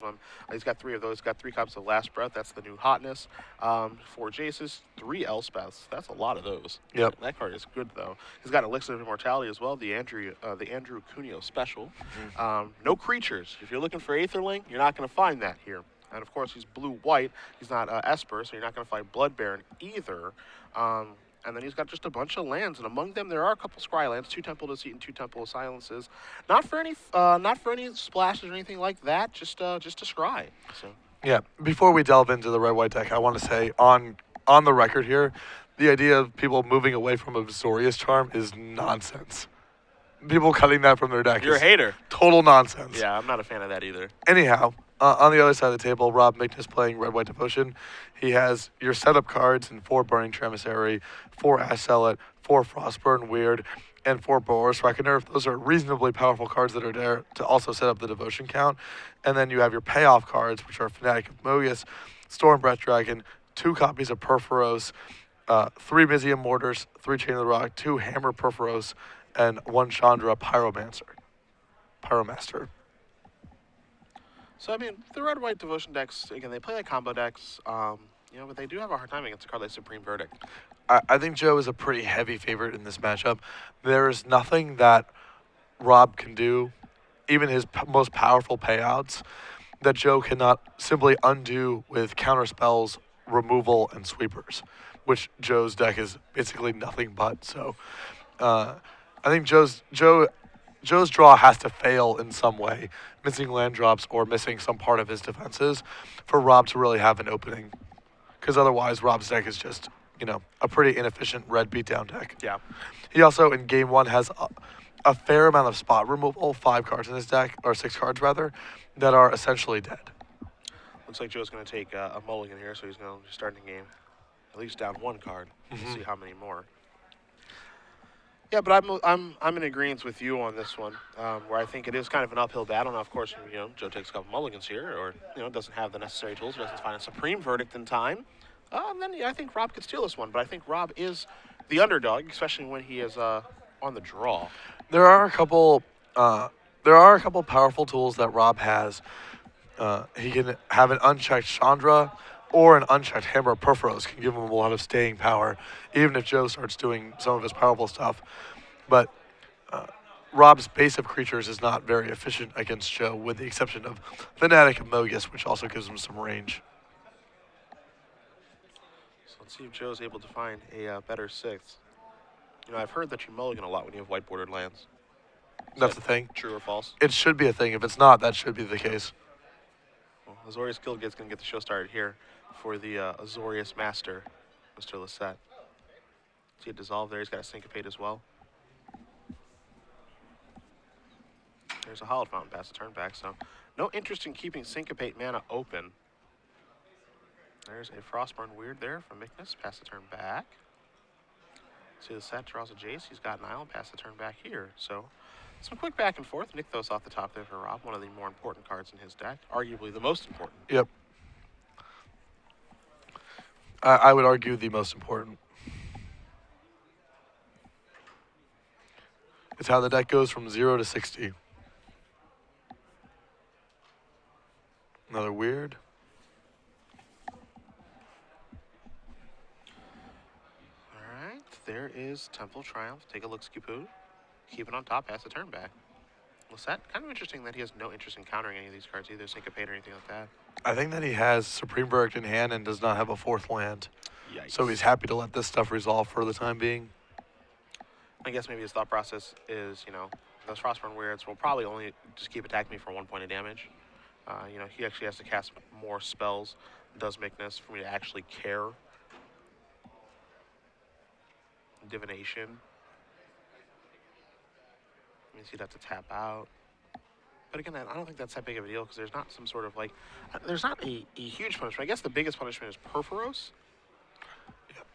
one. He's got 3 of those. He's got 3 copies of Last Breath. That's the new hotness. 4 Jaces, 3 Elspeths. That's a lot of those. Yep. That card is good though. He's got Elixir of Immortality as well. The Andrew Cuneo special. No creatures. If you're looking for Aetherling, you're not going to find that here. And of course, he's blue-white. He's not Esper, so you're not going to find Blood Baron either. And then he's got just a bunch of lands, and among them there are a couple Scry lands, 2 Temple Deceit and 2 Temple of Silences. Not for any splashes or anything like that. Just a Scry. So Yeah. Before we delve into the red-white deck, I want to say on the record here, the idea of people moving away from a Azorius Charm is nonsense. People cutting that from their deck you're a is hater. total nonsense. Yeah, I'm not a fan of that either. Anyhow, on the other side of the table, Robb Miknus playing Red White Devotion. He has your setup cards in 4 Burning Tremissary, 4 Ash Zealot, 4 Frostburn Weird, and 4 Boros Reckoner. Those are reasonably powerful cards that are there to also set up the devotion count. And then you have your payoff cards, which are Fanatic of Mogus, Storm Breath Dragon, 2 copies of Perforos, 3 Mizium Mortars, 3 Chain of the Rock, 2 Hammer Perforos, and 1 Chandra Pyromaster. So I mean, the red-white devotion decks again, they play like combo decks. But they do have a hard time against a card like Supreme Verdict. I think Joe is a pretty heavy favorite in this matchup. There is nothing that Robb can do, even his most powerful payouts, that Joe cannot simply undo with counter spells, removal, and sweepers, which Joe's deck is basically nothing but. So I think Joe's draw has to fail in some way, missing land drops or missing some part of his defenses, for Robb to really have an opening. Because otherwise, Robb's deck is just, a pretty inefficient red beatdown deck. Yeah. He also, in game 1, has a fair amount of spot removal, 5 cards in his deck, or 6 cards rather, that are essentially dead. Looks like Joe's going to take a mulligan here, so he's going to start the game at least down 1 card. We'll see how many more. Yeah, but I'm in agreement with you on this one, where I think it is kind of an uphill battle. Now, of course, Joe takes a couple mulligans here, or doesn't have the necessary tools, doesn't find a Supreme Verdict in time. Then I think Robb could steal this one, but I think Robb is the underdog, especially when he is on the draw. There are a couple powerful tools that Robb has. He can have an unchecked Chandra or an unchecked Hammer Perforos can give him a lot of staying power, even if Joe starts doing some of his powerful stuff. But Robb's base of creatures is not very efficient against Joe, with the exception of Fanatic of Mogus, which also gives him some range. So let's see if Joe's able to find a better 6th. I've heard that you mulligan a lot when you have white bordered lands. That's the thing. True or false? It should be a thing. If it's not, that should be the case. Well, Azorius Guildgate's going to get the show started here for the Azorius Master, Mr. Lossett. See it dissolve there. He's got a Syncopate as well. There's a Hallowed Fountain past the turn back, so no interest in keeping Syncopate mana open. There's a Frostburn Weird there from Miknus past the turn back. See the set draws a Jace. He's got an Island past the turn back here. So some quick back and forth. Nykthos off the top there for Robb, one of the more important cards in his deck, arguably the most important. Yep. I would argue the most important. It's how the deck goes from 0 to 60. Another weird. All right, there is Temple Triumph. Take a look, Skipoo. Keep it on top, pass the turn back. Lossett, kind of interesting that he has no interest in countering any of these cards, either Syncopate or anything like that. I think that he has Supreme Verdict in hand and does not have a 4th land. Yikes. So he's happy to let this stuff resolve for the time being. I guess maybe his thought process is, those Frostburn Weirds will probably only just keep attacking me for 1 point of damage. He actually has to cast more spells, does Miknus, for me to actually care. Divination. Means he'd have to tap out. But again, I don't think that's that big of a deal because there's not some sort of there's not a huge punishment. I guess the biggest punishment is Perforos. Yep.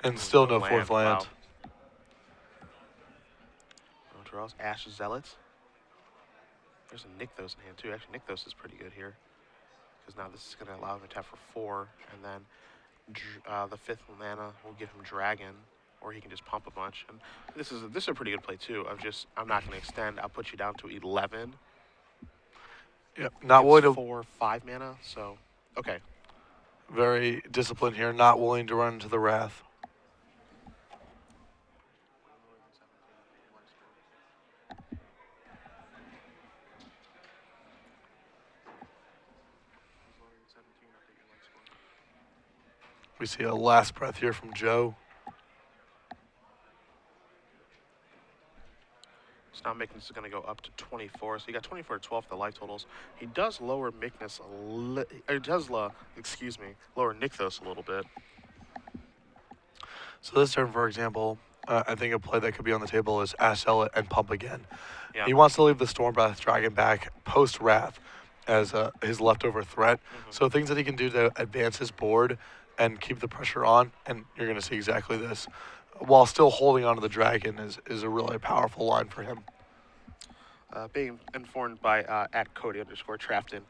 And still no land. 4th land. Wow. Draws Ash Zealots. There's a Nykthos in hand too. Actually, Nykthos is pretty good here because now this is going to allow him to tap for 4, and then the 5th mana will give him Dragon, or he can just pump a bunch. And this is a pretty good play too. I'm not going to extend. I'll put you down to 11. Yep. Not It's willing to 4/5 mana. So okay. very disciplined here. Not willing to run into the wrath. We see a last breath here from Joe. So now Miknus is going to go up to 24. So he got 24 to 12 for the life totals. He does lower Miknus lower Nykthos a little bit. So this turn, for example, I think a play that could be on the table is Ash Zealot and Pump again. Yeah. He wants to leave the Stormbreath Dragon back post Wrath as his leftover threat. So things that he can do to advance his board and keep the pressure on, and you're going to see exactly this, while still holding onto the dragon is a really powerful line for him. Being informed by at Cody_Trafton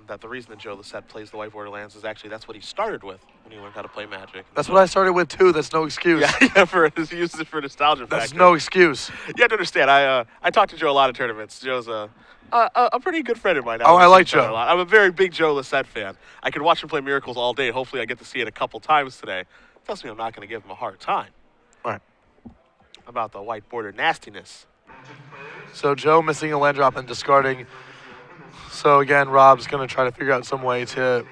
that the reason that Joe Lossett plays the White Borderlands is actually that's what he started with when he learned how to play Magic. That's what I started with too. That's no excuse. Yeah, he uses it for nostalgia That's factor. no excuse. You have to understand. I talk to Joe a lot of tournaments. Joe's a pretty good friend of mine. Oh, I like Joe. Joe. I'm a very big Joe Lossett fan. I could watch him play Miracles all day. Hopefully, I get to see it a couple times today. Tells me I'm not going to give him a hard time. All right. About the white border nastiness. So Joe missing a land drop and discarding. So again, Robb's going to try to figure out some way to,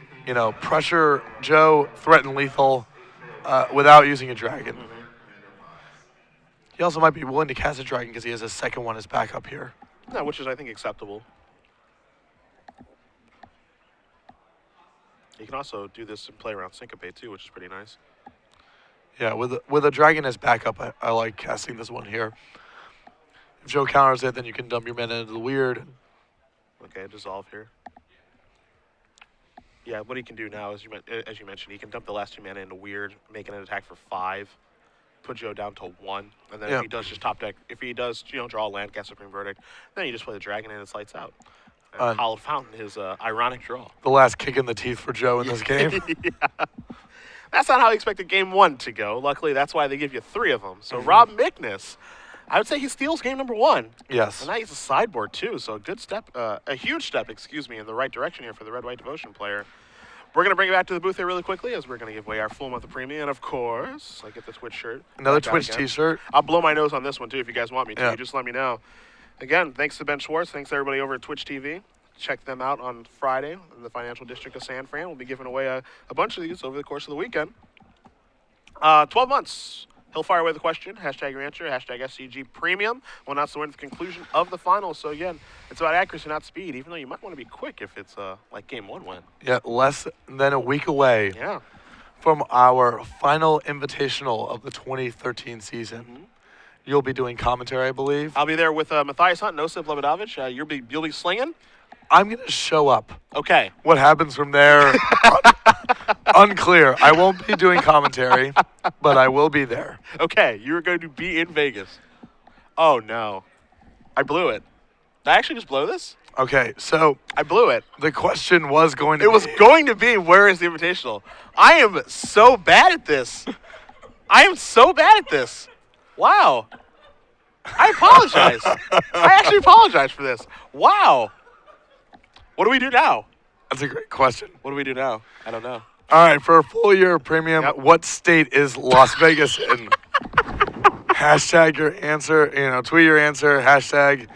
pressure Joe, threaten lethal, without using a dragon. He also might be willing to cast a dragon because he has a second one as backup here. No, which is I think acceptable. You can also do this and play around Syncopate too, which is pretty nice. Yeah, with a dragon as backup, I like casting this one here. If Joe counters it, then you can dump your mana into the weird. Okay, dissolve here. Yeah, what he can do now is, as you mentioned, he can dump the last 2 mana into weird, making an attack for 5, put Joe down to 1, and then if he does just top deck, if he does draw a land, cast Supreme Verdict, then you just play the dragon and it's lights out. And Hallowed Fountain, his ironic draw. The last kick in the teeth for Joe in this game. Yeah. That's not how I expected game 1 to go. Luckily, that's why they give you 3 of them. So Robb Miknus, I would say he steals game number 1. Yes. And now he's a sideboard too, so a good step, a huge step, in the right direction here for the Red-White Devotion player. We're going to bring it back to the booth here really quickly as we're going to give away our full month of premium. And of course, I get the Twitch shirt. Another Twitch t-shirt. I'll blow my nose on this one too if you guys want me to. Yeah. You just let me know. Again, thanks to Ben Schwartz. Thanks to everybody over at Twitch TV. Check them out on Friday in the financial district of San Fran. We'll be giving away a bunch of these over the course of the weekend. 12 months. He'll fire away the question. Hashtag your answer. Hashtag SCG Premium. Well, that's the conclusion of the finals. So, again, it's about accuracy, not speed, even though you might want to be quick if it's like game 1 win. Yeah, less than a week away from our final invitational of the 2013 season. You'll be doing commentary, I believe. I'll be there with Matthias Hunt, Nosip Lebedovich. You'll be slinging? I'm going to show up. Okay. What happens from there, unclear. I won't be doing commentary, but I will be there. Okay, you're going to be in Vegas. Oh, no. I blew it. Did I actually just blow this? Okay, so I blew it. The question was going to be... It was going to be, where is the invitational? I am so bad at this. Wow. I apologize. I actually apologize for this. Wow. What do we do now? That's a great question. What do we do now? I don't know. All right, for a full year of premium, what state is Las Vegas in? Hashtag your answer, tweet your answer, hashtag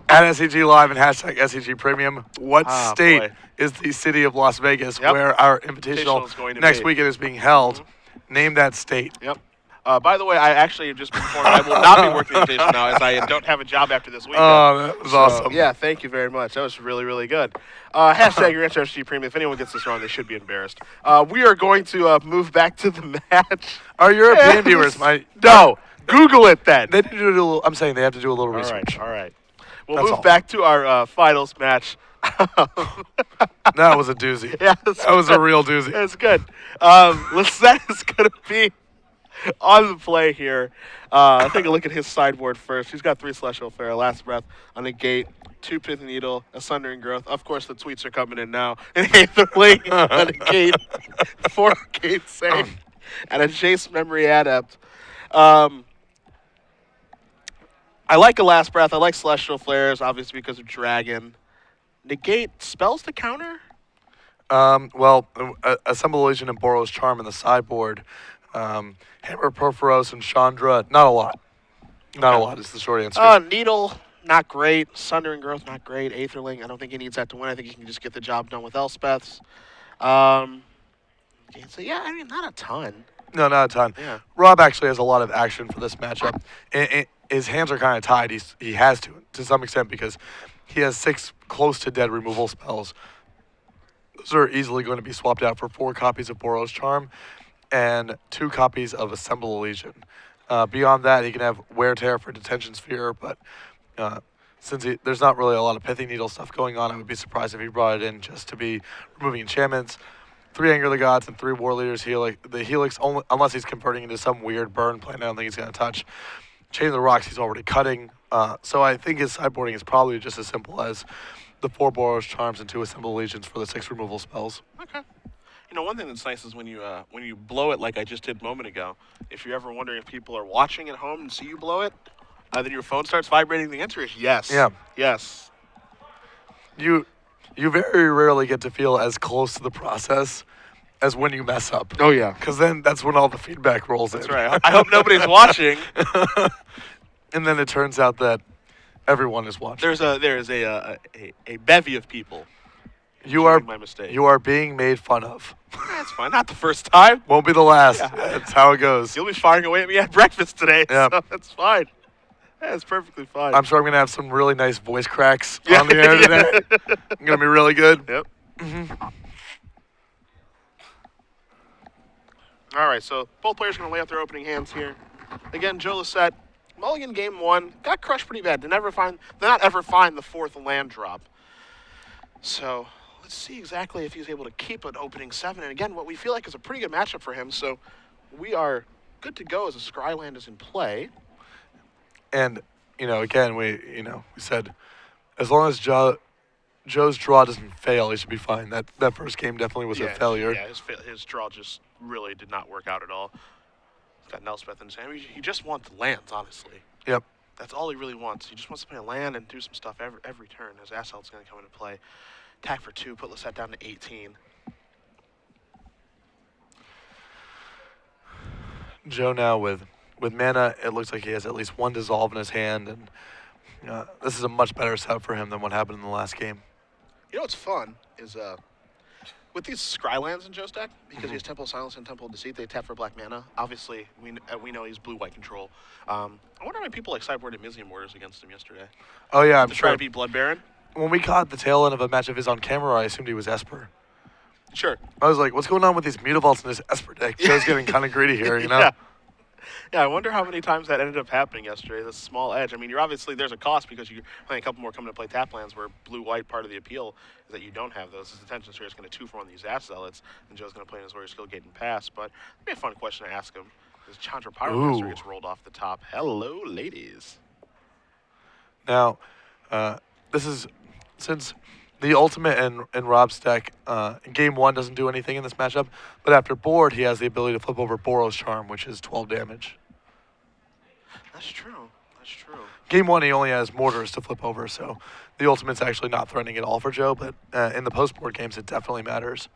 at SCG Live and hashtag SCG Premium. What state is the city of Las Vegas where our invitational next weekend is being held? Name that state. Yep. By the way, I actually just informed I will not be working the invitation now as I don't have a job after this weekend. Oh, that was awesome. Yeah, thank you very much. That was really, really good. Hashtag your answer SCG Premium. If anyone gets this wrong, they should be embarrassed. We are going to move back to the match. Our European viewers might... No. Google it then. They need to do a little, I'm saying they have to do a little research. All right. We'll move back to our finals match. That was a doozy. Yeah, that was a real doozy. That's good. Lossett is going to be on the play here. Take a look at his sideboard first. He's got 3 Celestial Flare, Last Breath, a Negate, 2 Pithy Needle, a Sundering Growth. Of course, the tweets are coming in now. An Aetherly, a Negate, 4 Gate Save, and a Jace Memory Adept. I like a Last Breath. I like Celestial Flares, obviously because of Dragon. negate spells to counter? Well, Assemble Legion and Boros Charm in the sideboard. Hammer, Porphyros, and Chandra, not a lot. Not a Okay. lot is the short answer. Needle, not great. Sundering Growth, not great. Aetherling, I don't think he needs that to win. I think he can just get the job done with Elspeths. Um, okay, so yeah, I mean, not a ton. No, not a ton. Yeah. Robb actually has a lot of action for this matchup. His hands are kind of tied. He has to some extent because he has 6 close to dead removal spells. Those are easily going to be swapped out for 4 copies of Boros Charm and 2 copies of Assemble Legion. Beyond that, he can have Wear Tear for Detention Sphere, but since there's not really a lot of Pithy Needle stuff going on, I would be surprised if he brought it in just to be removing enchantments. 3 Anger the Gods and 3 War Leaders Helix. The Helix, only, unless he's converting into some weird burn plan, I don't think he's going to touch. Chain of the Rocks, he's already cutting. So I think his sideboarding is probably just as simple as the 4 Boros Charms and 2 Assemble Legions for the 6 removal spells. Okay. You know, one thing that's nice is when you blow it like I just did a moment ago. If you're ever wondering if people are watching at home and see you blow it, then your phone starts vibrating. The answer is yes. Yeah. Yes. You very rarely get to feel as close to the process as when you mess up. Oh yeah. Because then that's when all the feedback rolls That's in. right. I hope nobody's watching. And then it turns out that everyone is watching. There is a bevy of people. You are my mistake. You are being made fun of. That's fine. Not the first time. Won't be the last. Yeah. That's how it goes. You'll be firing away at me at breakfast today. Yeah. So that's fine. That's perfectly fine. I'm sure I'm going to have some really nice voice cracks Yeah. on the air today. I'm going to be really good. Yep. All right, so both players are going to lay out their opening hands here. Again, Joe Lossett, mulligan game 1, got crushed pretty bad. Did not ever find the 4th land drop. So let's see exactly if he's able to keep an opening 7. And again, what we feel like is a pretty good matchup for him. So we are good to go as a Scryland is in play. And, again, we said as long as Joe's draw doesn't fail, he should be fine. That first game definitely was a failure. Yeah, his draw just really did not work out at all. He's got an Elspeth in his hand. He just wants lands, honestly. Yep. That's all he really wants. He just wants to play a land and do some stuff every turn. His Assault's going to come into play. Attack for 2, put Lossett down to 18. Joe now with mana, it looks like he has at least 1 Dissolve in his hand, and this is a much better setup for him than what happened in the last game. You know what's fun is with these Scrylands in Joe's deck, because he has Temple of Silence and Temple of Deceit, they tap for black mana. Obviously, we know he's blue-white control. I wonder how many people sideboarded Mizium Warders against him yesterday. Oh yeah, I'm to sure. try to beat Blood Baron. When we caught the tail end of a match of his on camera, I assumed he was Esper. Sure. I was like, what's going on with these Mutavaults in this Esper deck? Joe's getting kind of greedy here, Yeah. Yeah, I wonder how many times that ended up happening yesterday, this small edge. I mean, there's a cost because you're playing a couple more coming to play tap lands where blue-white part of the appeal is that you don't have those. His Detention Sphere is going to 2 for one of these Ass Zealots, and Joe's going to play in his Warrior Skill Gate and pass. But it'd be a fun question to ask him. His Chandra Pyromancer gets rolled off the top. Hello, ladies. Now, this is, since the ultimate in Robb's deck, in game 1 doesn't do anything in this matchup, but after board, he has the ability to flip over Boros Charm, which is 12 damage. That's true. That's true. Game 1, he only has Mortars to flip over, so the ultimate's actually not threatening at all for Joe, but in the post-board games, it definitely matters.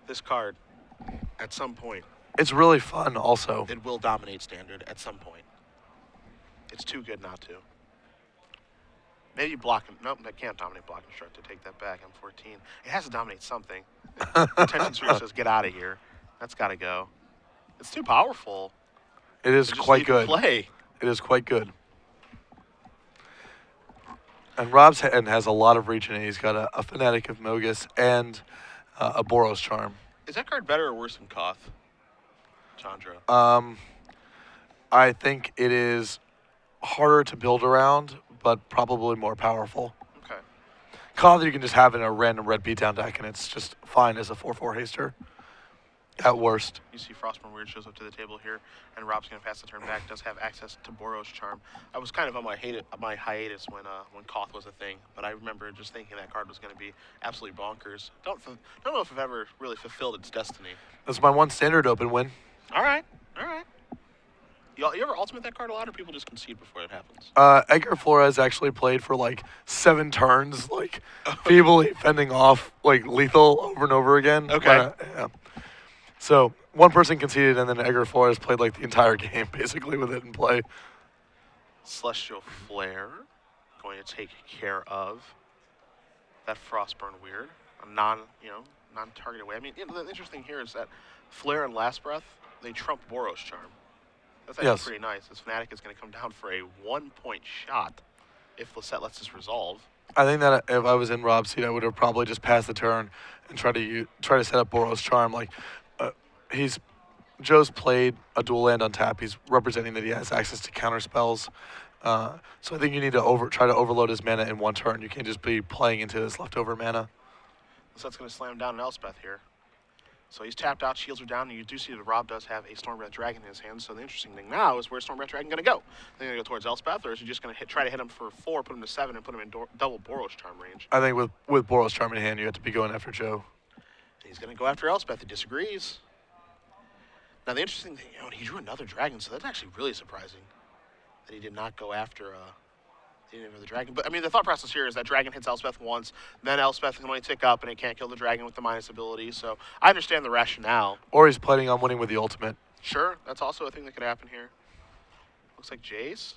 This card, at some point, It's really fun also. it will dominate Standard at some point. It's too good not to. Maybe block him. Nope, that can't dominate block construct to take that back. I'm 14. It has to dominate something. Attention Sphere says, get out of here. That's got to go. It's too powerful. It is to just quite leave good. it play. It is quite good. And Robb's hand has a lot of reach in it. He's got a Fanatic of Mogus and a Boros Charm. Is that card better or worse than Koth? Chandra. I think it is harder to build around, but probably more powerful. Okay. Koth you can just have in a random red beatdown deck, and it's just fine as a 4/4 haster. At worst. You see Frostborn Weird shows up to the table here, and Robb's going to pass the turn back. Does have access to Boros Charm. I was kind of on my hiatus when Koth was a thing, but I remember just thinking that card was going to be absolutely bonkers. Don't know if I've ever really fulfilled its destiny. That's my 1 standard open win. All right. All right. You ever ultimate that card a lot, or people just concede before it happens? Edgar Flores actually played for like 7 turns, like feebly fending off like lethal over and over again. Okay. Yeah. So one person conceded, and then Edgar Flores played like the entire game basically with it in play. Celestial Flare going to take care of that Frostburn Weird, a non-targeted way. I mean, the interesting here is that Flare and Last Breath, they trump Boros Charm. That's actually pretty nice. This Fnatic is going to come down for a 1-point shot if Lossett lets this resolve. I think that if I was in Robb's seat, I would have probably just passed the turn and try to set up Boros Charm. Like, Joe's played a dual land on tap. He's representing that he has access to counter spells. So I think you need to try to overload his mana in one turn. You can't just be playing into his leftover mana. Losette's going to slam down an Elspeth here. So he's tapped out, shields are down, and you do see that Robb does have a Stormbreath Dragon in his hand. So the interesting thing now is where's Stormbreath Dragon going to go? They're going to go towards Elspeth, or is he just going to try to hit him for 4, put him to 7, and put him in double Boros Charm range? I think with Boros Charm in hand, you have to be going after Joe. And he's going to go after Elspeth. He disagrees. Now the interesting thing, he drew another dragon, so that's actually really surprising that he did not go after the dragon. But I mean, the thought process here is that dragon hits Elspeth once, then Elspeth can only tick up, and it can't kill the dragon with the minus ability. So I understand the rationale. Or he's planning on winning with the ultimate. Sure, that's also a thing that could happen here. Looks like Jace.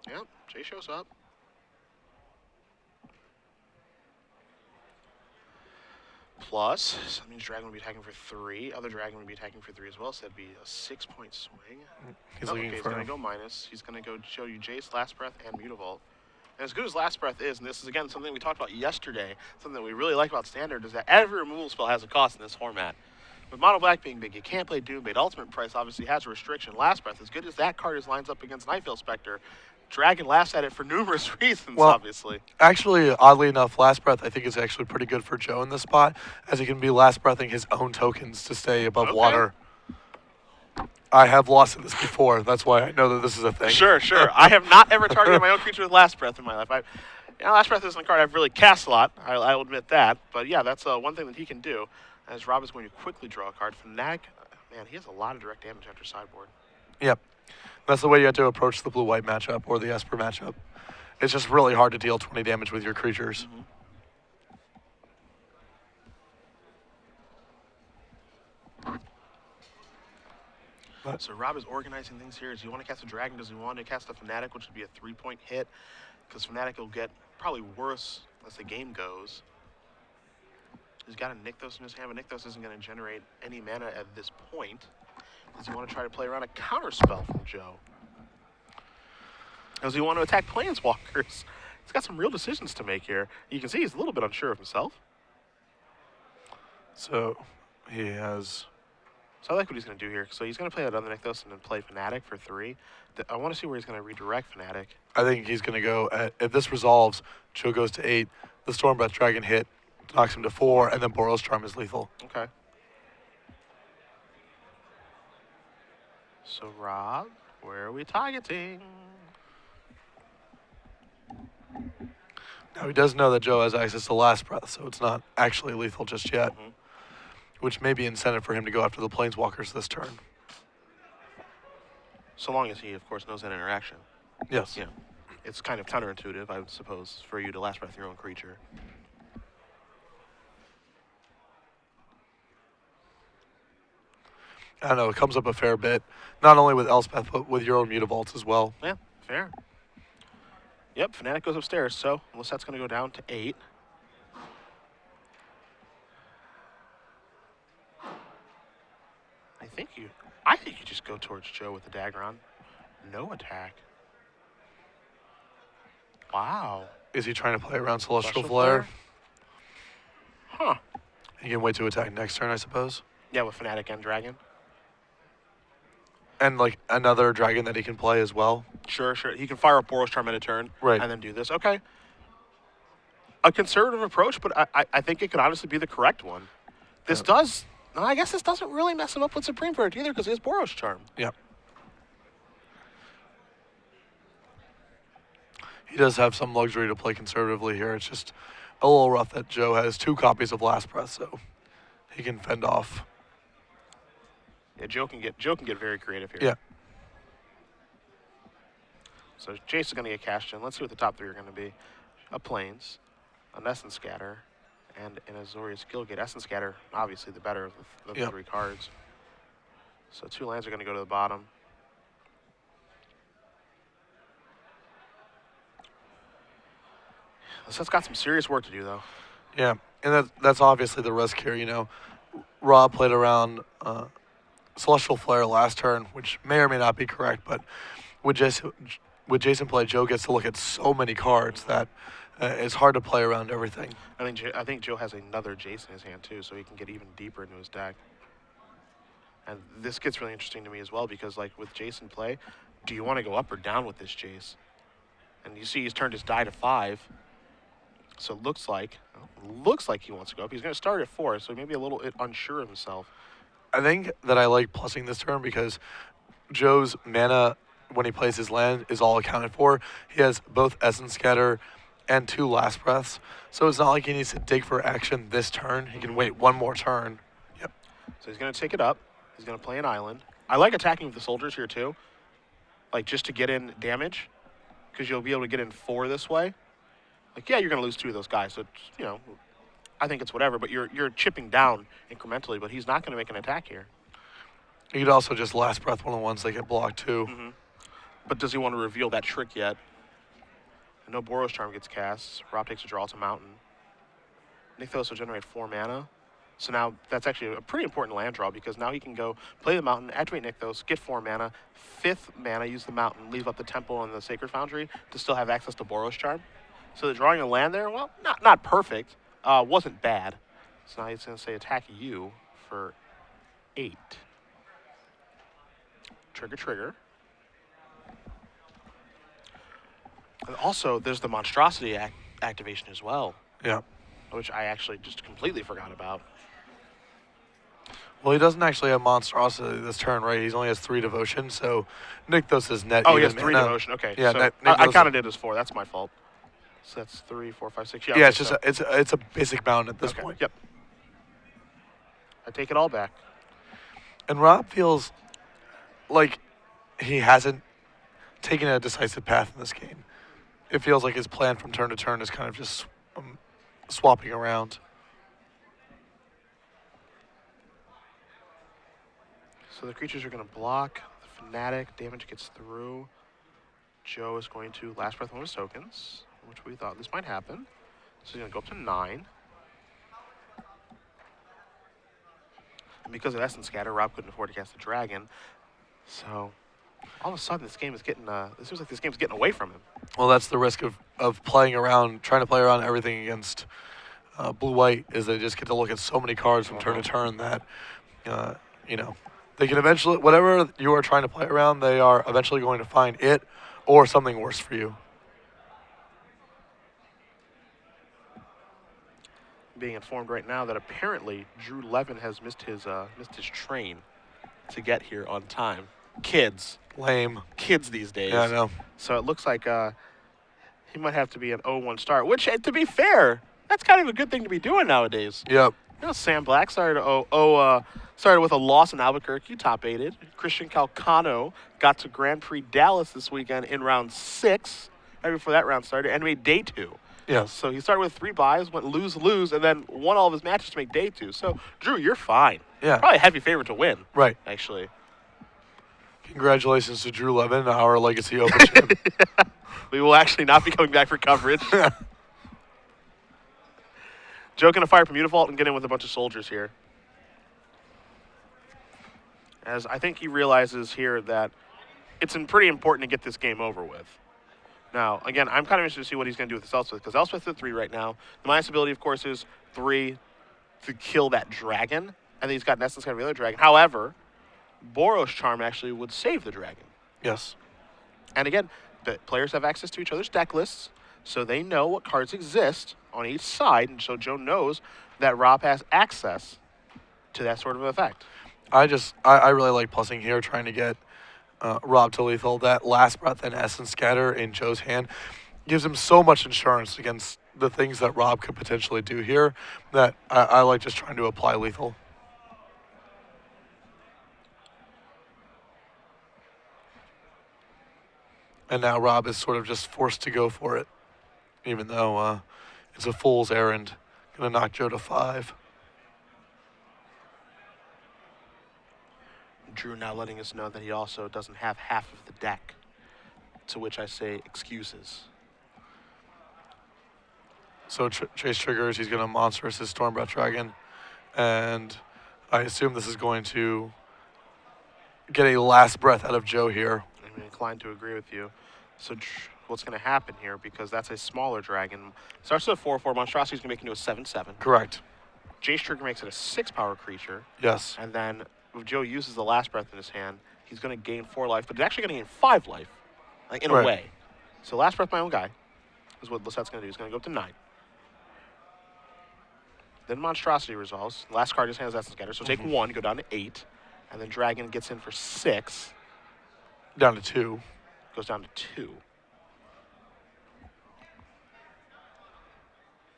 Yep, Jace shows up. Plus, so that means dragon would be attacking for 3. Other dragon would be attacking for 3 as well, so that'd be a 6-point swing. He's looking he's for going to go minus. He's going to go show you Jace, Last Breath, and Mutavault. And as good as Last Breath is, and this is, again, something we talked about yesterday, something that we really like about Standard, is that every removal spell has a cost in this format. With Mono Black being big, you can't play Doombait. Ultimate Price obviously has a restriction. Last Breath, as good as that card is, lines up against Nightveil Spectre, Dragon laughs at it for numerous reasons, obviously. Actually, oddly enough, Last Breath I think is actually pretty good for Joe in this spot, as he can be Last Breathing his own tokens to stay above water. I have lost in this before. That's why I know that this is a thing. Sure. I have not ever targeted my own creature with Last Breath in my life. Last Breath isn't a card I've really cast a lot. I'll admit that. But yeah, that's one thing that he can do. As Robb is going to quickly draw a card. Fnatic, man, he has a lot of direct damage after sideboard. Yep. That's the way you have to approach the blue-white matchup or the Esper matchup. It's just really hard to deal 20 damage with your creatures. So Robb is organizing things here. Does he want to cast a dragon? Does he want to cast a Fnatic, which would be a 3-point hit? Because Fnatic will get probably worse as the game goes. He's got a Nykthos in his hand, but Nykthos isn't going to generate any mana at this point. Does he want to try to play around a counter spell from Joe? Does he want to attack Planeswalkers? He's got some real decisions to make here. You can see he's a little bit unsure of himself. So he has... So I like what he's going to do here. So he's going to play that other Nykthos and then play Fnatic for 3. I want to see where he's going to redirect Fnatic. I think he's going to go at, if this resolves, Joe goes to 8, the Stormbreath Dragon hit, knocks him to 4, and then Boros Charm is lethal. Okay. So Robb, where are we targeting? Now he does know that Joe has access to Last Breath, so it's not actually lethal just yet, which may be incentive for him to go after the Planeswalkers this turn. So long as he, of course, knows that interaction. Yes. Yeah. It's kind of counterintuitive, I would suppose, for you to Last Breath your own creature. I don't know, it comes up a fair bit, not only with Elspeth, but with your own Mutavaults as well. Yeah, fair. Yep, Fnatic goes upstairs, so Lossette's going to go down to 8. I think you just go towards Joe with the dagger on. No attack. Wow. Is he trying to play around Celestial Flare? Huh. He can wait to attack next turn, I suppose. Yeah, with Fnatic and Dragon. And like another dragon that he can play as well. Sure. He can fire a Boros Charm in a turn, right, and then do this. Okay. A conservative approach, but I think it could honestly be the correct one. This does. No, I guess this doesn't really mess him up with Supreme Verdict either because he has Boros Charm. Yep. He does have some luxury to play conservatively here. It's just a little rough that Joe has 2 copies of Last Breath, so he can fend off. Yeah, Joe can get very creative here. Yeah. So Jace is going to get cashed in. Let's see what the top three are going to be. A Plains, an Essence Scatter, and an Azorius Gilgate. Essence Scatter, obviously the better of the Yep. three cards. So 2 lands are going to go to the bottom. Lossett's got some serious work to do, though. Yeah, and that's obviously the risk here. You know, Rob played around Celestial Flare last turn, which may or may not be correct, but with Jason play, Joe gets to look at so many cards that it's hard to play around everything. I think Joe has another Jace in his hand, too, so he can get even deeper into his deck. And this gets really interesting to me as well because, like, with Jace in play, do you want to go up or down with this Jace? And you see he's turned his die to 5. So it looks like he wants to go up. He's going to start at 4, so he may be a little bit unsure of himself. I think that I like plussing this turn because Joe's mana, when he plays his land, is all accounted for. He has both Essence Scatter and 2 Last Breaths, so it's not like he needs to dig for action this turn. He can wait one more turn. Yep. So he's going to take it up. He's going to play an island. I like attacking with the soldiers here, too. Like, just to get in damage, because you'll be able to get in 4 this way. Like, yeah, you're going to lose 2 of those guys, so, you know, I think it's whatever, but you're chipping down incrementally, but he's not going to make an attack here. You could also just Last Breath one of the ones that get blocked, too. Mm-hmm. But does he want to reveal that trick yet? I know Boros Charm gets cast. Rob takes a draw to Mountain. Nykthos will generate 4 mana. So now that's actually a pretty important land draw because now he can go play the Mountain, activate Nykthos, get 4 mana, 5th mana, use the Mountain, leave up the Temple and the Sacred Foundry to still have access to Boros Charm. So the drawing a land there, well, not perfect, wasn't bad. So now he's going to say attack you for 8. Trigger. And also, there's the Monstrosity activation as well. Yeah. Which I actually just completely forgot about. Well, he doesn't actually have Monstrosity this turn, right? He only has 3 Devotion, so Nykthos is net. Oh, he has 3 Devotion. Okay. Yeah, so I counted it as 4. That's my fault. So that's 3, 4, 5, 6. Yeah, yeah, okay, it's just it's a basic mountain at this point. Yep. I take it all back. And Rob feels like he hasn't taken a decisive path in this game. It feels like his plan from turn to turn is kind of just swapping around. So the creatures are going to block. The Fanatic damage gets through. Joe is going to Last Breath one of his tokens, which we thought this might happen. So he's going to go up to 9. And because of Essence Scatter, Rob couldn't afford to cast the Dragon. So all of a sudden, this game is getting. It seems like this game's getting away from him. Well, that's the risk of playing around, trying to play around everything against blue-white, is they just get to look at so many cards from turn to turn that, you know, they can eventually, whatever you are trying to play around, they are eventually going to find it or something worse for you. Being informed right now that apparently Drew Levin has missed his train to get here on time. Kids. Lame. Kids these days. Yeah, I know. So it looks like he might have to be an 0-1 start, which, to be fair, that's kind of a good thing to be doing nowadays. Yep. You know, Sam Black started started with a loss in Albuquerque, top-8'd. Christian Calcano got to Grand Prix Dallas this weekend in round 6, right before that round started, and made day 2. Yes. So he started with 3 buys, went lose, and then won all of his matches to make day 2. So, Drew, you're fine. Yeah. Probably a heavy favorite to win. Right. Actually. Congratulations to Drew Levin, our legacy Open champ. We will actually not be coming back for coverage. Joe going to fire Bermuda Vault and get in with a bunch of soldiers here. As I think he realizes here that it's pretty important to get this game over with. Now, again, I'm kind of interested to see what he's going to do with this Elspeth, because Elspeth's at 3 right now. The minus ability, of course, is 3 to kill that dragon, and then he's got an Essence Scatter of the other dragon. However, Boros Charm actually would save the dragon. Yes. And again, the players have access to each other's deck lists, so they know what cards exist on each side, and so Joe knows that Rob has access to that sort of effect. I really like plussing here, trying to get Rob to lethal. That Last Breath and Essence Scatter in Joe's hand gives him so much insurance against the things that Rob could potentially do here that I like just trying to apply lethal. And now Robb is sort of just forced to go for it, even though it's a fool's errand. Gonna knock Joe to 5. Drew now letting us know that he also doesn't have half of the deck, to which I say excuses. So Chase triggers. He's gonna monstrous his Stormbreath Dragon, and I assume this is going to get a last breath out of Joe here. I'm inclined to agree with you. So what's going to happen here, because that's a smaller dragon, starts at a 4/4. Monstrosity's going to make it into a 7/7. Correct. Jace Trigger makes it a 6-power creature. Yes. And then if Joe uses the last breath in his hand, he's going to gain 4 life, but it's actually going to gain 5 life, like in a way. So last breath, my own guy, is what Lossett's going to do. He's going to go up to 9. Then Monstrosity resolves. Last card in his hand is Essence Scatter. So take 1, go down to 8. And then Dragon gets in for 6. Down to 2. Goes down to 2.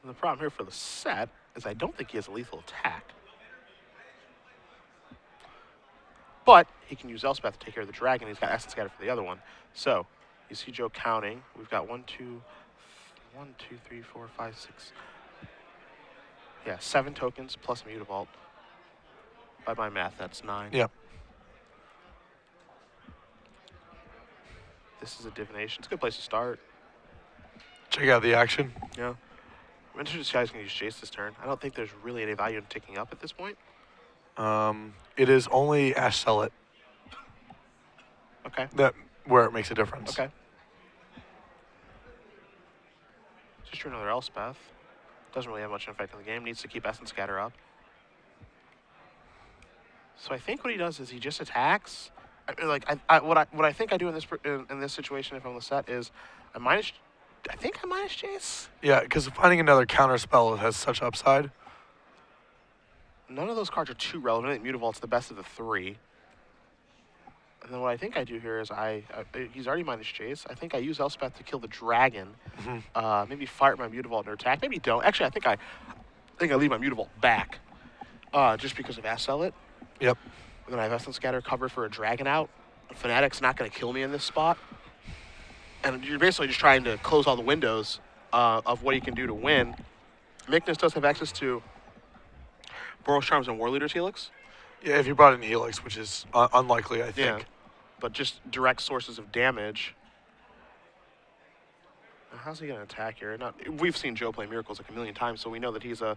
And the problem here for the set is I don't think he has a lethal attack. But he can use Elspeth to take care of the dragon. He's got Essence Scatter for the other one. So you see Joe counting. We've got 1, 2, 3, 4, 5, 6. Yeah, 7 tokens plus Mutavault. By my math, that's 9. Yep. This is a divination. It's a good place to start. Check out the action. Yeah. I'm interested to see how he's going to use Jace this turn. I don't think there's really any value in ticking up at this point. It is only Ash Sellet Okay. where it makes a difference. Okay. Just drew another Elspeth. Doesn't really have much effect on the game. Needs to keep Essence Scatter up. So I think what he does is he just attacks. What I think I do in this situation if I'm the set is I think I minus Jace. Yeah, because finding another counter spell has such upside. None of those cards are too relevant. I think Mutavault's the best of the 3. And then what I think I do here is he's already minus Jace. I think I use Elspeth to kill the dragon. Maybe fire my Mutavault or attack. Maybe don't. Actually, I think I leave my Mutavault back. Just because of Ash Sellet. Yep. And then I have Essence Scatter covered for a dragon out. Fanatic's not going to kill me in this spot. And you're basically just trying to close all the windows of what he can do to win. Miknus does have access to Boros Charms and War Leader's Helix. Yeah, if you brought in Helix, which is unlikely, I think. Yeah, but just direct sources of damage. How's he going to attack here? We've seen Joe play Miracles like a million times, so we know that he's a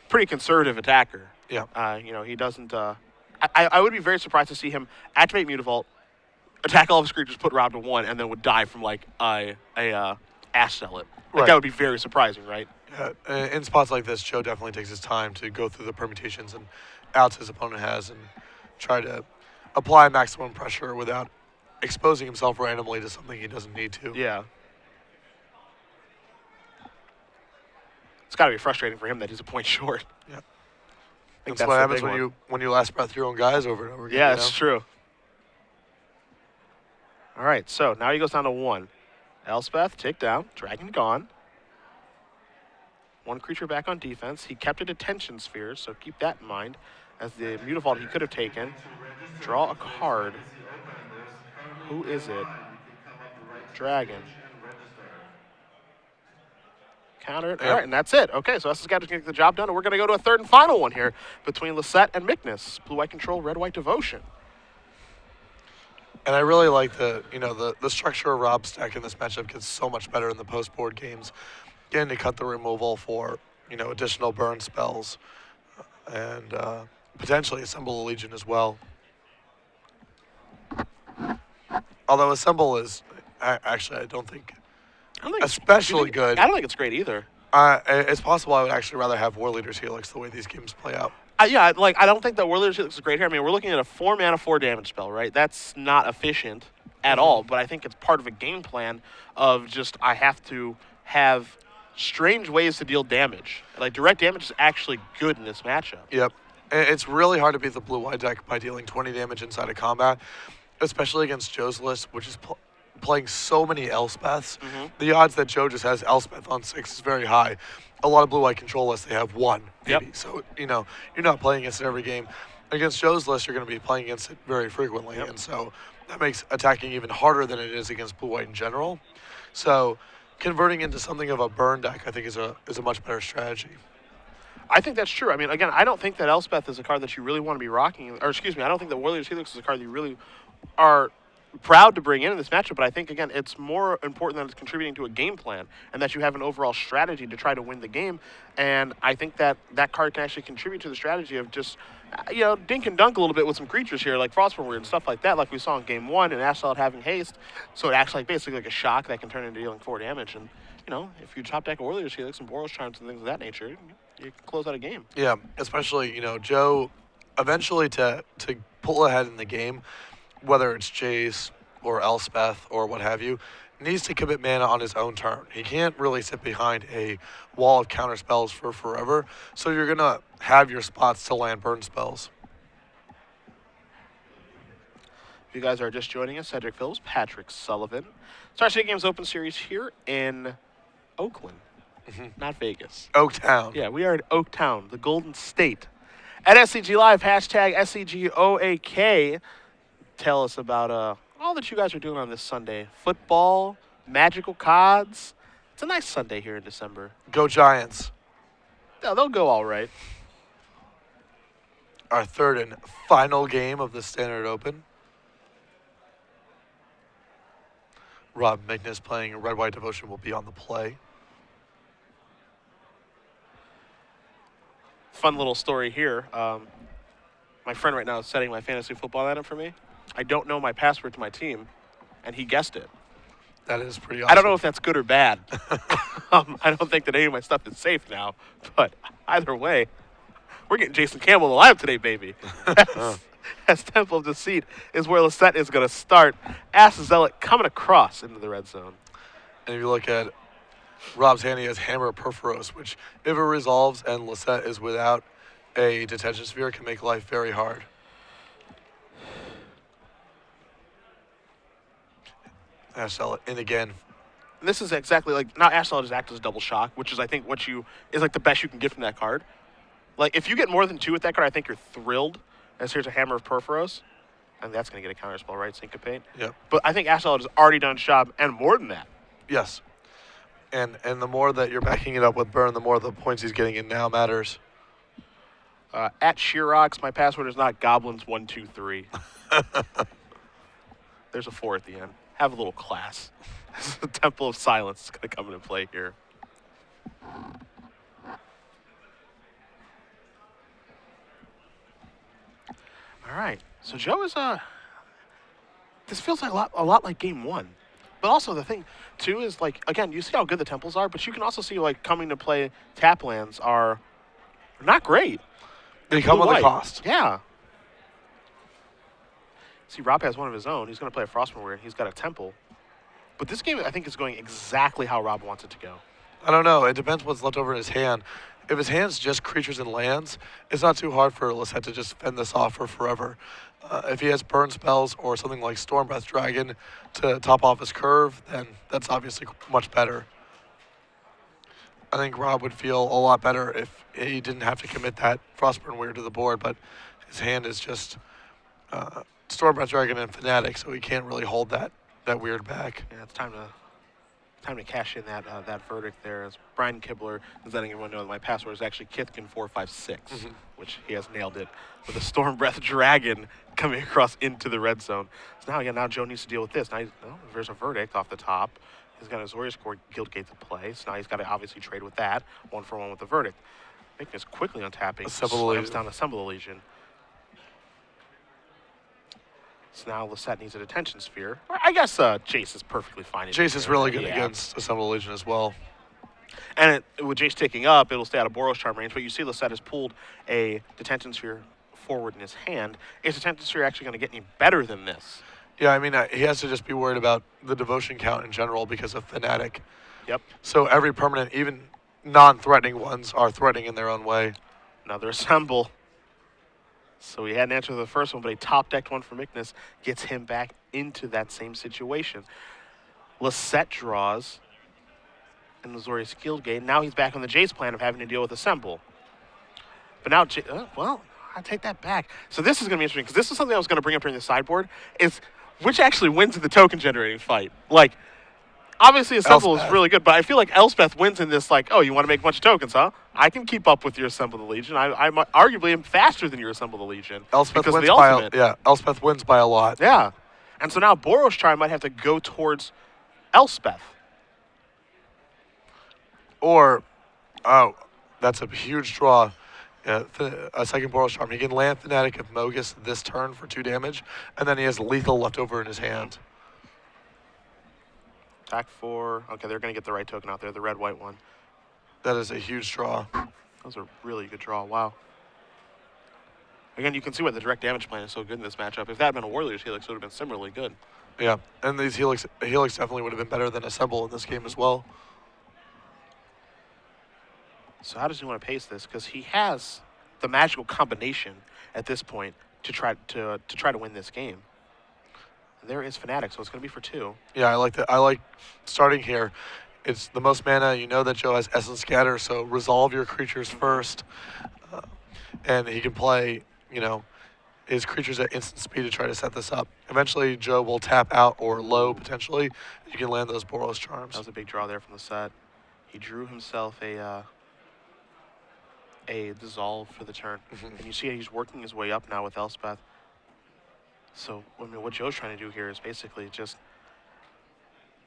pretty conservative attacker. Yeah. He doesn't... I would be very surprised to see him activate Mutavault, attack all of his creatures, put Robb to 1, and then would die from like a Ash Sellet. Right. That would be very surprising, right? Yeah, in spots like this, Joe definitely takes his time to go through the permutations and outs his opponent has and try to apply maximum pressure without exposing himself randomly to something he doesn't need to. Yeah. It's got to be frustrating for him that he's a point short. Yeah. I think That's what happens when you last breath your own guys over and over again. Yeah, that's true. All right, so now he goes down to 1. Elspeth, take down. Dragon gone. 1 creature back on defense. He kept it Attention Spheres, so keep that in mind. As the Mutavault he could have taken. Draw a card. Who is it? Dragon. Counter it. All right, and that's it. Okay, so Essence Scatter's going to get the job done, and we're going to go to a third and final one here between Lossett and Miknus. Blue-White Control, Red-White Devotion. And I really like the structure of Robb's deck in this matchup gets so much better in the post-board games. Getting to cut the removal for, additional burn spells and potentially assemble a Legion as well. Although Assemble is, actually, I don't think especially good. I don't think it's great either. It's possible I would actually rather have War Leader's Helix the way these games play out. I don't think that War Leader's Helix is great here. I mean, we're looking at a 4-mana, 4-damage spell, right? That's not efficient at all, but I think it's part of a game plan of just I have to have strange ways to deal damage. Like, direct damage is actually good in this matchup. Yep. It's really hard to beat the blue-white deck by dealing 20 damage inside of combat, especially against Joe's list, which is playing so many Elspeths. The odds that Joe just has Elspeth on 6 is very high. A lot of blue-white control lists, they have 1, maybe. Yep. So, you're not playing against it every game. Against Joe's list, you're going to be playing against it very frequently. Yep. And so That makes attacking even harder than it is against blue-white in general. So converting into something of a burn deck, I think, is a much better strategy. I think that's true. I mean, again, I don't think that Elspeth is a card that you really want to be rocking. Or excuse me, I don't think that Warriors Helix is a card that you really are proud to bring in this matchup. But I think, again, it's more important that it's contributing to a game plan and that you have an overall strategy to try to win the game. And I think that that card can actually contribute to the strategy of just, dink and dunk a little bit with some creatures here, like Frostborn Weird and stuff like that, like we saw in Game 1 and Assault having haste. So it acts like basically like a shock that can turn into dealing 4 damage. And, if you top deck Warriors Helix and Boros Charms and things of that nature, you can close out a game. Yeah, especially, Joe, eventually to pull ahead in the game, whether it's Jace or Elspeth or what have you, needs to commit mana on his own turn. He can't really sit behind a wall of counter spells for forever, so you're going to have your spots to land burn spells. If you guys are just joining us, Cedric Phillips, Patrick Sullivan. Star City Games Open Series here in Oakland, not Vegas. Oaktown. Yeah, we are in Oaktown, the Golden State. At SCG Live, hashtag SCGOAK. Tell us about all that you guys are doing on this Sunday. Football, magical cards. It's a nice Sunday here in December. Go Giants. No, they'll go all right. Our third and final game of the Standard Open. Robb Miknus playing Red White Devotion will be on the play. Fun little story here. My friend right now is setting my fantasy football lineup for me. I don't know my password to my team, and he guessed it. That is pretty awesome. I don't know if that's good or bad. I don't think that any of my stuff is safe now, but either way, we're getting Jason Campbell in the lineup today, baby. As Temple of Deceit is where Lossett is going to start. Ass Zealot coming across into the red zone. And if you look at Robb's hand, he has Hammer of Perforos, which, if it resolves and Lossett is without a detention sphere, can make life very hard. Ash Zealot in again. And this is exactly like, now Ash Zealot just acts as double shock, which is, I think, is like the best you can get from that card. Like, if you get more than 2 with that card, I think you're thrilled. As here's a Hammer of Perforos. And that's going to get a counter spell, right? Syncopate? Yep. But I think Ash Zealot has already done its job, and more than that. Yes. And the more that you're backing it up with Burn, the more the points he's getting in now matters. At Sheerox, my password is not Goblins123. There's a 4 at the end. Have a little class. The Temple of Silence is going to come into play here. All right. So Joe is this feels like a lot like Game 1. But also the thing too is, like, again, you see how good the temples are, but you can also see, like, coming to play tap lands are not great. They come with a cost. Yeah. See, Robb has one of his own. He's going to play a Frostmourne Weird. He's got a temple. But this game, I think, is going exactly how Robb wants it to go. I don't know. It depends what's left over in his hand. If his hand's just creatures and lands, it's not too hard for Lossett to just fend this off for forever. If he has burn spells or something like Storm Breath Dragon to top off his curve, then that's obviously much better. I think Robb would feel a lot better if he didn't have to commit that Frostburn Weird to the board, but his hand is just Storm Breath Dragon and Fanatic, so he can't really hold that weird back. Yeah, it's time to cash in that verdict there. As Brian Kibler is letting everyone know that my password is actually Kithkin456, which he has nailed it with a Storm Breath Dragon coming across into the red zone. So now Joe needs to deal with this. Now there's a verdict off the top. He's got his Warriors Guildgate to play, so now he's got to obviously trade with that, 1-for-1 with the verdict. Miknus quickly untapping, slams down Assemble the Legion. So now Lossett needs a detention sphere. I guess Jace is perfectly fine. Jace is really good against Assemble the Legion as well. And with Jace ticking up, it'll stay out of Boros Charm range, but you see Lossett has pulled a detention sphere forward in his hand. Is detention sphere actually going to get any better than this? Yeah, I mean, he has to just be worried about the devotion count in general because of Fanatic. Yep. So every permanent, even non-threatening ones, are threatening in their own way. Another Assemble. So he had an answer to the first one, but a top-decked one for Miknus gets him back into that same situation. Lossett draws in the Azorius Guildgate. Now he's back on the Jace plan of having to deal with Assemble. But now, well, I take that back. So this is going to be interesting, because this is something I was going to bring up during the sideboard, is Which actually wins in the token generating fight? Like, obviously, Assemble is Elspeth. really good, but I feel like Elspeth wins in this, like, oh, you want to make a bunch of tokens, huh? I can keep up with your Assemble the Legion. I arguably am faster than your Assemble the Legion Elspeth because of wins the by ultimate. Elspeth wins by a lot. Yeah. And so now Boros Charm might have to go towards Elspeth. Or, oh, that's a huge draw. A second Boros Charm. He can land Fanatic of Mogus this turn for 2 damage, and then he has lethal left over in his hand. Attack 4. Okay, they're going to get the right token out there, the red-white one. That is a huge draw. That was a really good draw. Wow. Again, you can see why the direct damage plan is so good in this matchup. If that had been a Warriors Helix, it would have been similarly good. Yeah, and these Helix definitely would have been better than Assemble in this game as well. So how does he want to pace this? Because he has the magical combination at this point to try to win this game. And there is Fnatic, so it's going to be for 2. Yeah, I like that. I like starting here. It's the most mana. You know that Joe has Essence Scatter, so resolve your creatures first, and he can play, his creatures at instant speed to try to set this up. Eventually, Joe will tap out or low potentially. You can land those Boros Charms. That was a big draw there from the set. He drew himself a dissolve for the turn, and you see he's working his way up now with Elspeth. So I mean, what Joe's trying to do here is basically just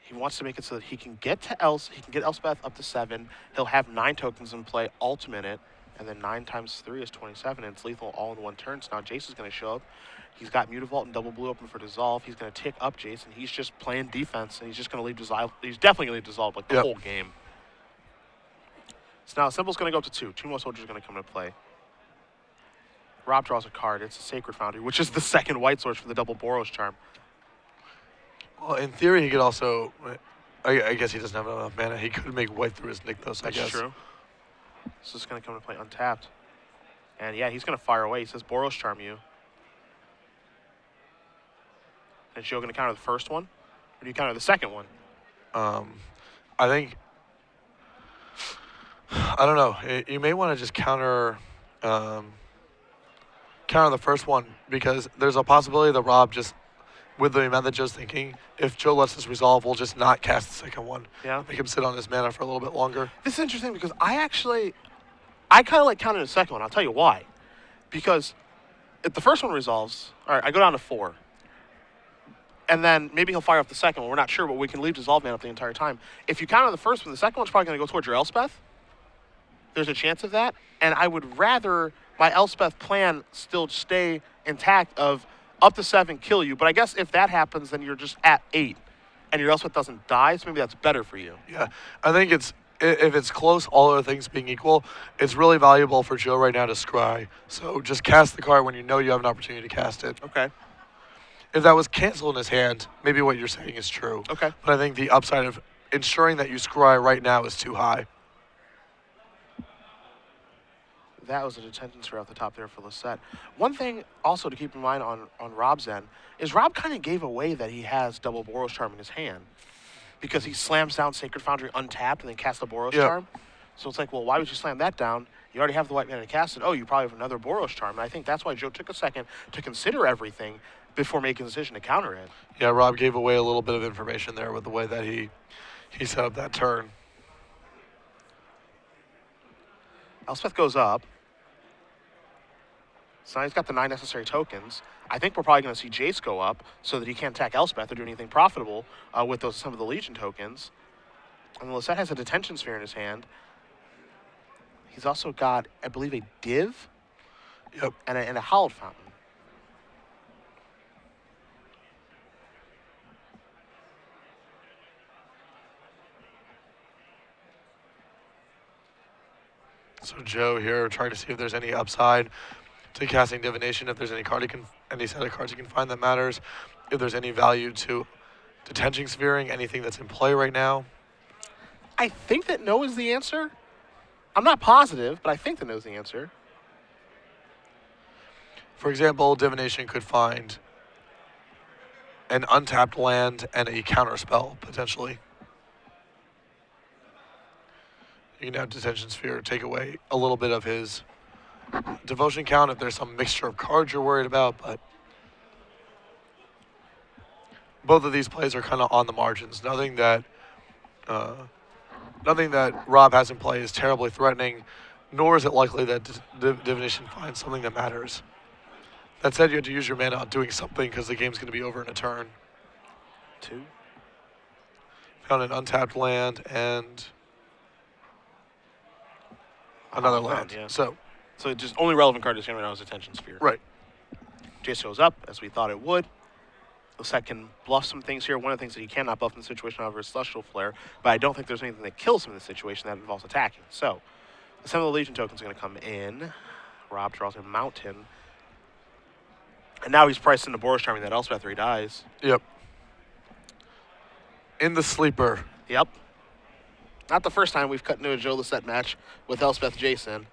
he wants to make it so that he can get to Elspeth up to 7. He'll have 9 tokens in play, ultimate it, and then 9 times 3 is 27, and it's lethal all in one turn. So now Jace is going to show up. He's got Mutavault and Double Blue open for Dissolve. He's going to tick up Jace, and he's just playing defense, and he's just going to leave Dissolve. He's definitely going to leave Dissolve like the whole game. So now Assemble's going to go up to 2. 2 more soldiers are going to come into play. Robb draws a card. It's a Sacred Foundry, which is the second white source for the double Boros Charm. Well, in theory, he could also. I guess he doesn't have enough mana. He could make white through his Nikthos, I guess. That's true. So it's going to come to play untapped. And yeah, he's going to fire away. He says Boros Charm you. And Joe going to counter the first one? Or do you counter the second one? I think. I don't know. You may want to just counter the first one because there's a possibility that Robb just, with the amount that Joe's thinking, if Joe lets this resolve, we'll just not cast the second one. Yeah. Make him sit on his mana for a little bit longer. This is interesting because I kind of like counting the second one. I'll tell you why. Because if the first one resolves, all right, I go down to 4. And then maybe he'll fire up the second one. We're not sure, but we can leave Dissolve Man up the entire time. If you counter the first one, the second one's probably going to go towards your Elspeth. There's a chance of that. And I would rather my Elspeth plan still stay intact of up to 7, kill you. But I guess if that happens, then you're just at 8. And your Elspeth doesn't die, so maybe that's better for you. Yeah, I think if it's close, all other things being equal, it's really valuable for Joe right now to scry. So just cast the card when you know you have an opportunity to cast it. Okay. If that was canceled in his hand, maybe what you're saying is true. Okay. But I think the upside of ensuring that you scry right now is too high. That was a detention sphere off the top there for Lossett. One thing also to keep in mind on Robb's end is Robb kind of gave away that he has double Boros Charm in his hand because he slams down Sacred Foundry untapped and then casts the Boros Charm. So it's like, well, why would you slam that down? You already have the white mana to cast it. Oh, you probably have another Boros Charm. And I think that's why Joe took a second to consider everything before making a decision to counter it. Yeah, Robb gave away a little bit of information there with the way that he set up that turn. Elspeth goes up. So now he's got the 9 necessary tokens. I think we're probably going to see Jace go up so that he can't attack Elspeth or do anything profitable with some of the Legion tokens. And Lossett has a detention sphere in his hand. He's also got, I believe, a Div and a Hallowed Fountain. So Joe here trying to see if there's any upside to casting Divination, if there's any set of cards you can find that matters, if there's any value to detention sphering, anything that's in play right now. I think that no is the answer. I'm not positive, but I think that no is the answer. For example, Divination could find an untapped land and a counter spell, potentially. You can have Detention Sphere take away a little bit of his devotion count if there's some mixture of cards you're worried about, but both of these plays are kind of on the margins. Nothing that Robb has in play is terribly threatening, nor is it likely that Divination finds something that matters. That said, you have to use your mana on doing something because the game's going to be over in a turn. 2. Found an untapped land and another land. Yeah. So just only relevant card is going to right now is Attention Sphere. right. Jace goes up, as we thought it would. Lossett can bluff some things here. One of the things that he cannot bluff in the situation, however, is Celestial Flare. But I don't think there's anything that kills him in this situation that involves attacking. So, Assemble the Legion token is going to come in. Robb draws a Mountain. And now he's priced into Boros Charming that Elspeth or he dies. Yep. In the sleeper. Yep. Not the first time we've cut into a Joe Lossett match with Elspeth Jason.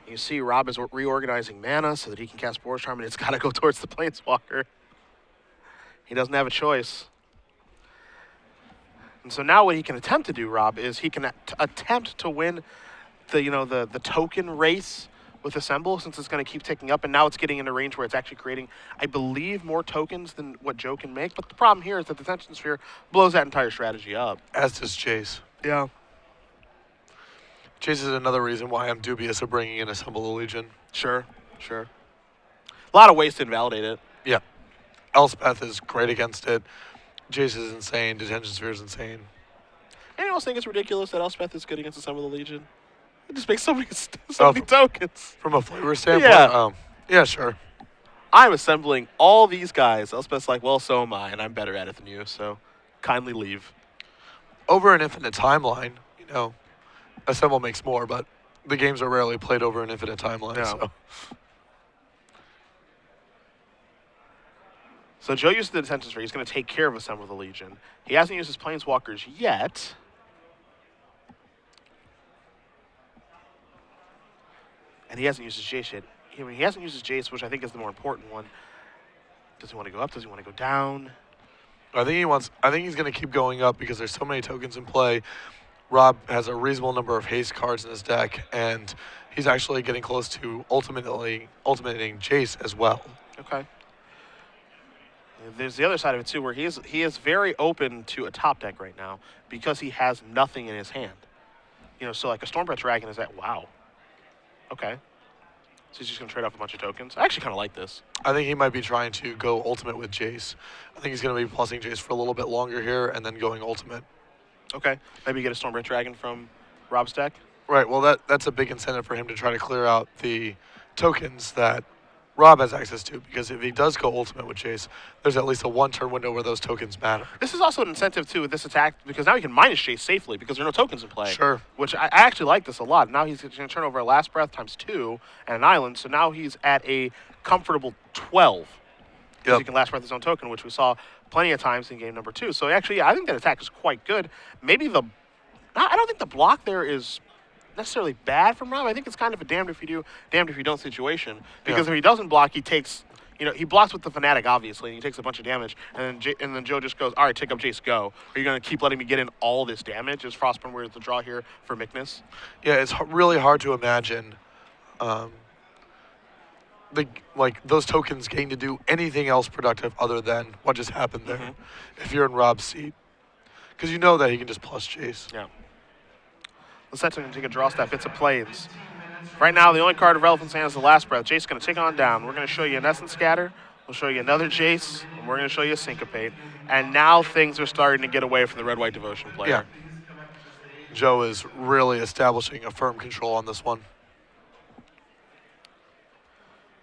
You see Robb is reorganizing mana so that he can cast Boros Charm, and it's got to go towards the Planeswalker. He doesn't have a choice. And so now what he can attempt to do, Robb, is he can attempt to win the token race with Assemble, since it's going to keep ticking up, and now it's getting in a range where it's actually creating, I believe, more tokens than what Joe can make. But the problem here is that the Attention Sphere blows that entire strategy up. As does Jace. Yeah. Jace is another reason why I'm dubious of bringing in Assemble the Legion. Sure. A lot of ways to invalidate it. Yeah. Elspeth is great against it. Jace is insane. Detention Sphere is insane. Anyone else think it's ridiculous that Elspeth is good against Assemble the Legion? It just makes so many tokens. From a flavor standpoint? Yeah. Yeah, sure. I'm assembling all these guys. Elspeth's like, well, so am I, and I'm better at it than you, so kindly leave. Over an infinite timeline, Assemble makes more, but the games are rarely played over an infinite timeline. No. So Joe uses the Detention Sphere. He's going to take care of Assemble the Legion. He hasn't used his Planeswalkers yet. And he hasn't used his Jace yet. He hasn't used his Jace, which I think is the more important one. Does he want to go up? Does he want to go down? I think he's going to keep going up because there's so many tokens in play. Robb has a reasonable number of haste cards in his deck, and he's actually getting close to ultimating Jace as well. Okay. There's the other side of it too, where he is very open to a top deck right now because he has nothing in his hand. So like a Stormbreath Dragon is at wow. Okay. So he's just going to trade off a bunch of tokens. I actually kind of like this. I think he might be trying to go ultimate with Jace. I think he's going to be plussing Jace for a little bit longer here and then going ultimate. Okay. Maybe get a Stormbreath Dragon from Robb's deck. Right. Well, that's a big incentive for him to try to clear out the tokens that Robb has access to, because if he does go ultimate with Jace, there's at least a one-turn window where those tokens matter. This is also an incentive, too, with this attack, because now he can minus Jace safely because there are no tokens in play. Sure. Which I actually like this a lot. Now he's going to turn over a Last Breath ×2 and an island, so now he's at a comfortable 12. Because he can Last Breath his own token, which we saw plenty of times in game number 2. So actually, I think that attack is quite good. I don't think the block there is necessarily bad from Robb. I think it's kind of a damned if you do, damned if you don't situation. Because if he doesn't block, he takes, he blocks with the Fanatic, obviously, and he takes a bunch of damage. And then Joe just goes, all right, take up Jace, go. Are you going to keep letting me get in all this damage? Is Frostburn worth the draw here for Miknus? Yeah, it's really hard to imagine those tokens getting to do anything else productive other than what just happened there if you're in Robb's seat. Because you know that he can just plus Jace. Yeah. Lossett going to take a draw step. It's a Plains. Right now, the only card of relevance in hand is the Last Breath. Jace going to take on down. We're going to show you an Essence Scatter. We'll show you another Jace. And we're going to show you a Syncopate. And now things are starting to get away from the Red-White Devotion player. Yeah. Joe is really establishing a firm control on this one.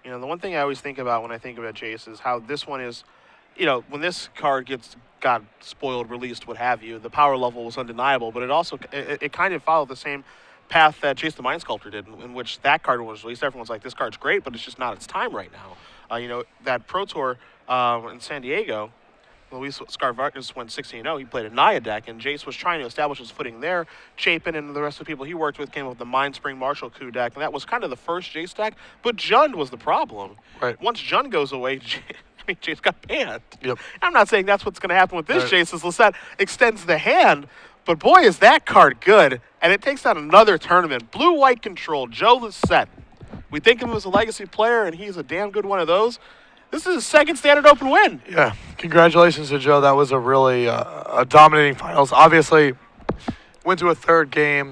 The one thing I always think about when I think about Jace is how this one is, when this card got spoiled, released, what have you, the power level was undeniable, but it also, it kind of followed the same path that Jace the Mind Sculptor did, in which that card was released. Everyone's like, this card's great, but it's just not its time right now. That Pro Tour in San Diego, Luis Scarvargas went 16-0. He played a Naya deck, and Jace was trying to establish his footing there. Chapin and the rest of the people he worked with came up with the Mind Spring Marshall Coup deck, and that was kind of the first Jace deck, but Jund was the problem. Right. Once Jund goes away, Jace got banned. Yep. I'm not saying that's what's going to happen with this Jace, as Lossett extends the hand, but boy, is that card good, and it takes out another tournament. Blue-white control, Joe Lossett. We think of him as a legacy player, and he's a damn good one of those. This is his second Standard Open win. Yeah, congratulations to Joe. That was a really a dominating finals. Obviously, went to a third game.